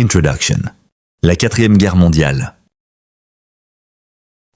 Introduction. La 4e guerre mondiale.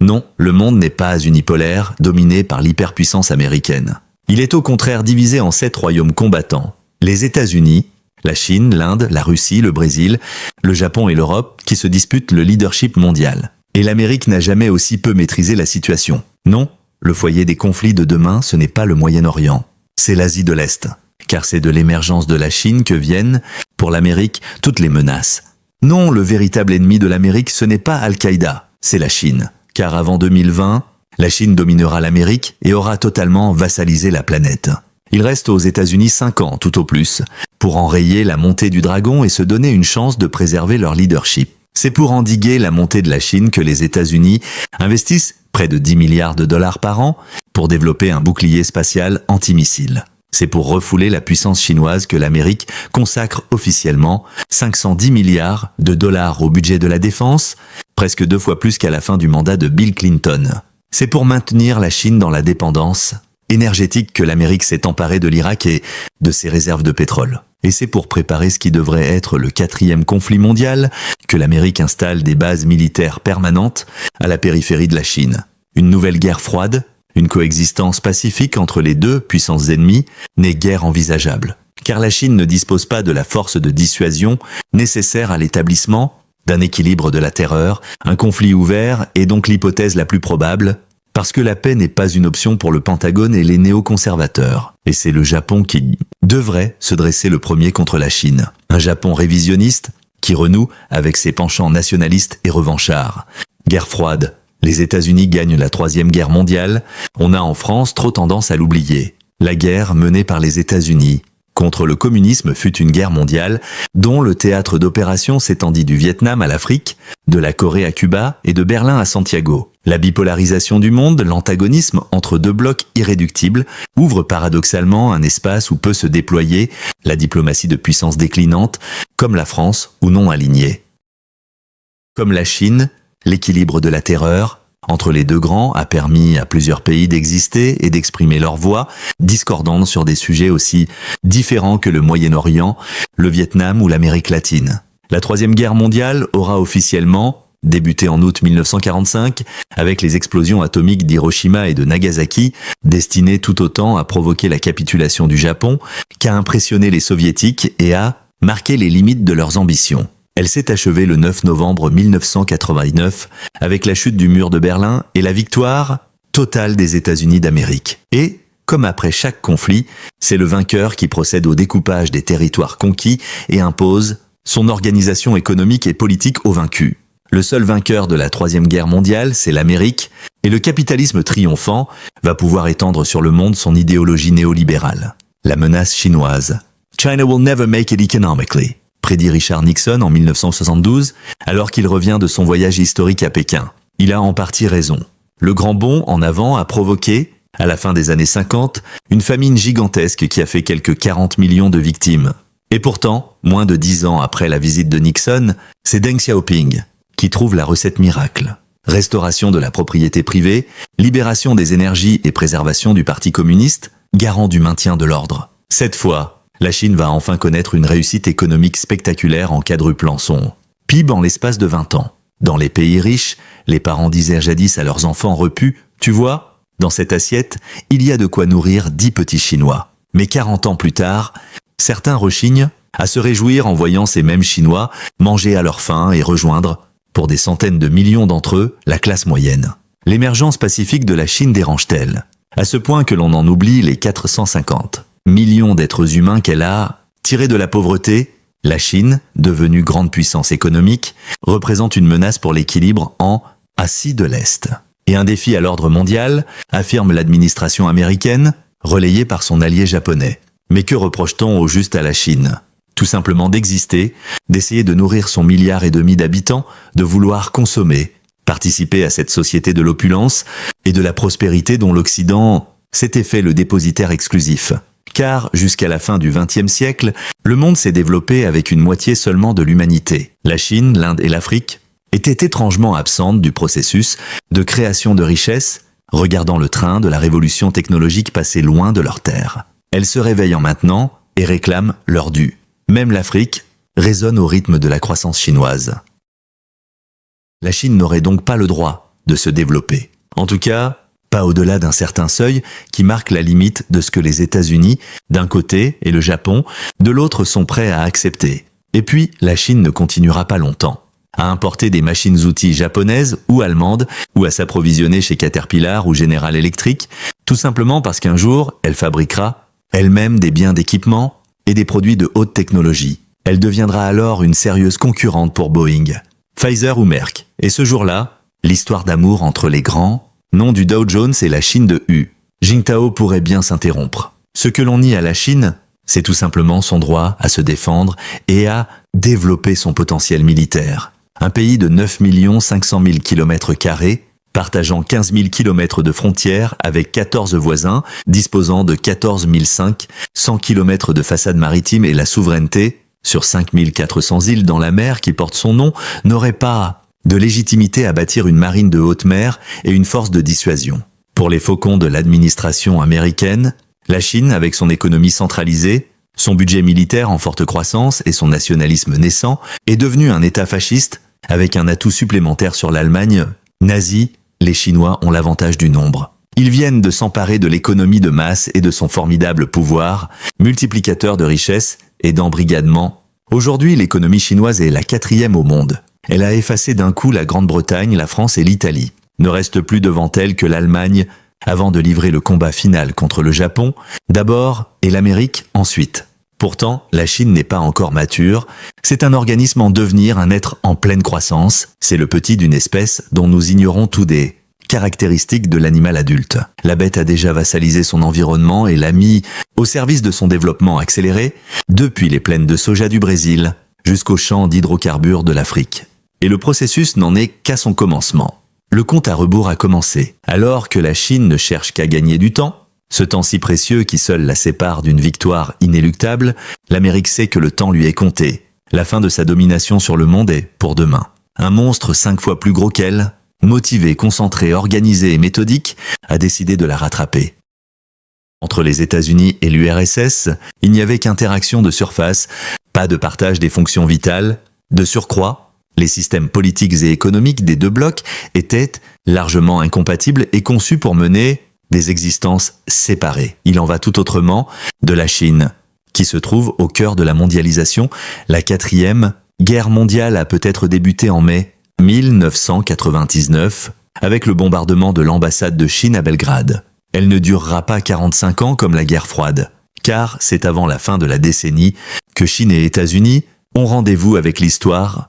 Non, le monde n'est pas unipolaire, dominé par l'hyperpuissance américaine. Il est au contraire divisé en 7 royaumes combattants. Les États-Unis, la Chine, l'Inde, la Russie, le Brésil, le Japon et l'Europe qui se disputent le leadership mondial. Et l'Amérique n'a jamais aussi peu maîtrisé la situation. Non, le foyer des conflits de demain, ce n'est pas le Moyen-Orient. C'est l'Asie de l'Est. Car c'est de l'émergence de la Chine que viennent, pour l'Amérique, toutes les menaces. Non, le véritable ennemi de l'Amérique, ce n'est pas Al-Qaïda, c'est la Chine. Car avant 2020, la Chine dominera l'Amérique et aura totalement vassalisé la planète. Il reste aux États-Unis 5 ans, tout au plus, pour enrayer la montée du dragon et se donner une chance de préserver leur leadership. C'est pour endiguer la montée de la Chine que les États-Unis investissent près de 10 milliards de dollars par an pour développer un bouclier spatial antimissile. C'est pour refouler la puissance chinoise que l'Amérique consacre officiellement 510 milliards de dollars au budget de la défense, presque 2 fois plus qu'à la fin du mandat de Bill Clinton. C'est pour maintenir la Chine dans la dépendance énergétique que l'Amérique s'est emparée de l'Irak et de ses réserves de pétrole. Et c'est pour préparer ce qui devrait être le 4e conflit mondial que l'Amérique installe des bases militaires permanentes à la périphérie de la Chine. Une nouvelle guerre froide, une coexistence pacifique entre les deux puissances ennemies n'est guère envisageable. Car la Chine ne dispose pas de la force de dissuasion nécessaire à l'établissement d'un équilibre de la terreur. Un conflit ouvert est donc l'hypothèse la plus probable, parce que la paix n'est pas une option pour le Pentagone et les néoconservateurs. Et c'est le Japon qui devrait se dresser le premier contre la Chine. Un Japon révisionniste qui renoue avec ses penchants nationalistes et revanchards. Guerre froide. Les États-Unis gagnent la 3e guerre mondiale. On a en France trop tendance à l'oublier. La guerre menée par les États-Unis contre le communisme fut une guerre mondiale dont le théâtre d'opération s'étendit du Vietnam à l'Afrique, de la Corée à Cuba et de Berlin à Santiago. La bipolarisation du monde, l'antagonisme entre deux blocs irréductibles, ouvre paradoxalement un espace où peut se déployer la diplomatie de puissance déclinante, comme la France ou non alignée. Comme la Chine, l'équilibre de la terreur entre les deux grands a permis à plusieurs pays d'exister et d'exprimer leur voix, discordante sur des sujets aussi différents que le Moyen-Orient, le Vietnam ou l'Amérique latine. La 3e guerre mondiale aura officiellement débuté en août 1945 avec les explosions atomiques d'Hiroshima et de Nagasaki, destinées tout autant à provoquer la capitulation du Japon qu'à impressionner les soviétiques et à marquer les limites de leurs ambitions. Elle s'est achevée le 9 novembre 1989 avec la chute du mur de Berlin et la victoire totale des États-Unis d'Amérique. Et, comme après chaque conflit, c'est le vainqueur qui procède au découpage des territoires conquis et impose son organisation économique et politique aux vaincus. Le seul vainqueur de la 3e guerre mondiale, c'est l'Amérique, et le capitalisme triomphant va pouvoir étendre sur le monde son idéologie néolibérale. La menace chinoise. China will never make it economically, prédit Richard Nixon en 1972, alors qu'il revient de son voyage historique à Pékin. Il a en partie raison. Le grand bond en avant a provoqué, à la fin des années 50, une famine gigantesque qui a fait quelques 40 millions de victimes. Et pourtant, moins de 10 ans après la visite de Nixon, c'est Deng Xiaoping qui trouve la recette miracle. Restauration de la propriété privée, libération des énergies et préservation du Parti communiste, garant du maintien de l'ordre. Cette fois, la Chine va enfin connaître une réussite économique spectaculaire en quadruplant son PIB en l'espace de 20 ans. Dans les pays riches, les parents disaient jadis à leurs enfants repus « Tu vois, dans cette assiette, il y a de quoi nourrir 10 petits Chinois. » Mais 40 ans plus tard, certains rechignent à se réjouir en voyant ces mêmes Chinois manger à leur faim et rejoindre, pour des centaines de millions d'entre eux, la classe moyenne. L'émergence pacifique de la Chine dérange-t-elle, à ce point que l'on en oublie les 450 millions d'êtres humains qu'elle a tirés de la pauvreté? La Chine, devenue grande puissance économique, représente une menace pour l'équilibre en Asie de l'Est. Et un défi à l'ordre mondial, affirme l'administration américaine, relayée par son allié japonais. Mais que reproche-t-on au juste à la Chine? Tout simplement d'exister, d'essayer de nourrir son 1,5 milliard d'habitants, de vouloir consommer, participer à cette société de l'opulence et de la prospérité dont l'Occident s'était fait le dépositaire exclusif. Car, jusqu'à la fin du XXe siècle, le monde s'est développé avec une moitié seulement de l'humanité. La Chine, l'Inde et l'Afrique étaient étrangement absentes du processus de création de richesses, regardant le train de la révolution technologique passer loin de leur terre. Elles se réveillent maintenant et réclament leur dû. Même l'Afrique, résonnent au rythme de la croissance chinoise. La Chine n'aurait donc pas le droit de se développer. En tout cas, pas au-delà d'un certain seuil qui marque la limite de ce que les États-Unis, d'un côté, et le Japon, de l'autre, sont prêts à accepter. Et puis, la Chine ne continuera pas longtemps à importer des machines-outils japonaises ou allemandes ou à s'approvisionner chez Caterpillar ou General Electric, tout simplement parce qu'un jour, elle fabriquera elle-même des biens d'équipement et des produits de haute technologie. Elle deviendra alors une sérieuse concurrente pour Boeing, Pfizer ou Merck. Et ce jour-là, l'histoire d'amour entre les grands noms du Dow Jones et la Chine de Hu Jintao pourrait bien s'interrompre. Ce que l'on nie à la Chine, c'est tout simplement son droit à se défendre et à développer son potentiel militaire. Un pays de 9 500 000 km², partageant 15 000 km de frontières avec 14 voisins, disposant de 14 500 km de façade maritime et la souveraineté sur 5 400 îles dans la mer qui portent son nom, n'aurait pas de légitimité à bâtir une marine de haute mer et une force de dissuasion. Pour les faucons de l'administration américaine, la Chine, avec son économie centralisée, son budget militaire en forte croissance et son nationalisme naissant, est devenue un État fasciste avec un atout supplémentaire sur l'Allemagne nazie. Les Chinois ont l'avantage du nombre. Ils viennent de s'emparer de l'économie de masse et de son formidable pouvoir, multiplicateur de richesses et d'embrigadement. Aujourd'hui, l'économie chinoise est la 4e au monde. Elle a effacé d'un coup la Grande-Bretagne, la France et l'Italie. Ne reste plus devant elle que l'Allemagne, avant de livrer le combat final contre le Japon, d'abord, et l'Amérique ensuite. Pourtant, la Chine n'est pas encore mature, c'est un organisme en devenir, un être en pleine croissance, c'est le petit d'une espèce dont nous ignorons tout des caractéristiques de l'animal adulte. La bête a déjà vassalisé son environnement et l'a mis au service de son développement accéléré, depuis les plaines de soja du Brésil jusqu'aux champs d'hydrocarbures de l'Afrique. Et le processus n'en est qu'à son commencement. Le compte à rebours a commencé, alors que la Chine ne cherche qu'à gagner du temps. Ce temps si précieux qui seul la sépare d'une victoire inéluctable, l'Amérique sait que le temps lui est compté. La fin de sa domination sur le monde est pour demain. Un monstre 5 fois plus gros qu'elle, motivé, concentré, organisé et méthodique, a décidé de la rattraper. Entre les États-Unis et l'URSS, il n'y avait qu'interaction de surface, pas de partage des fonctions vitales. De surcroît, les systèmes politiques et économiques des deux blocs étaient largement incompatibles et conçus pour mener des existences séparées. Il en va tout autrement de la Chine, qui se trouve au cœur de la mondialisation. La 4e guerre mondiale a peut-être débuté en mai 1999 avec le bombardement de l'ambassade de Chine à Belgrade. Elle ne durera pas 45 ans comme la guerre froide, car c'est avant la fin de la décennie que Chine et États-Unis ont rendez-vous avec l'histoire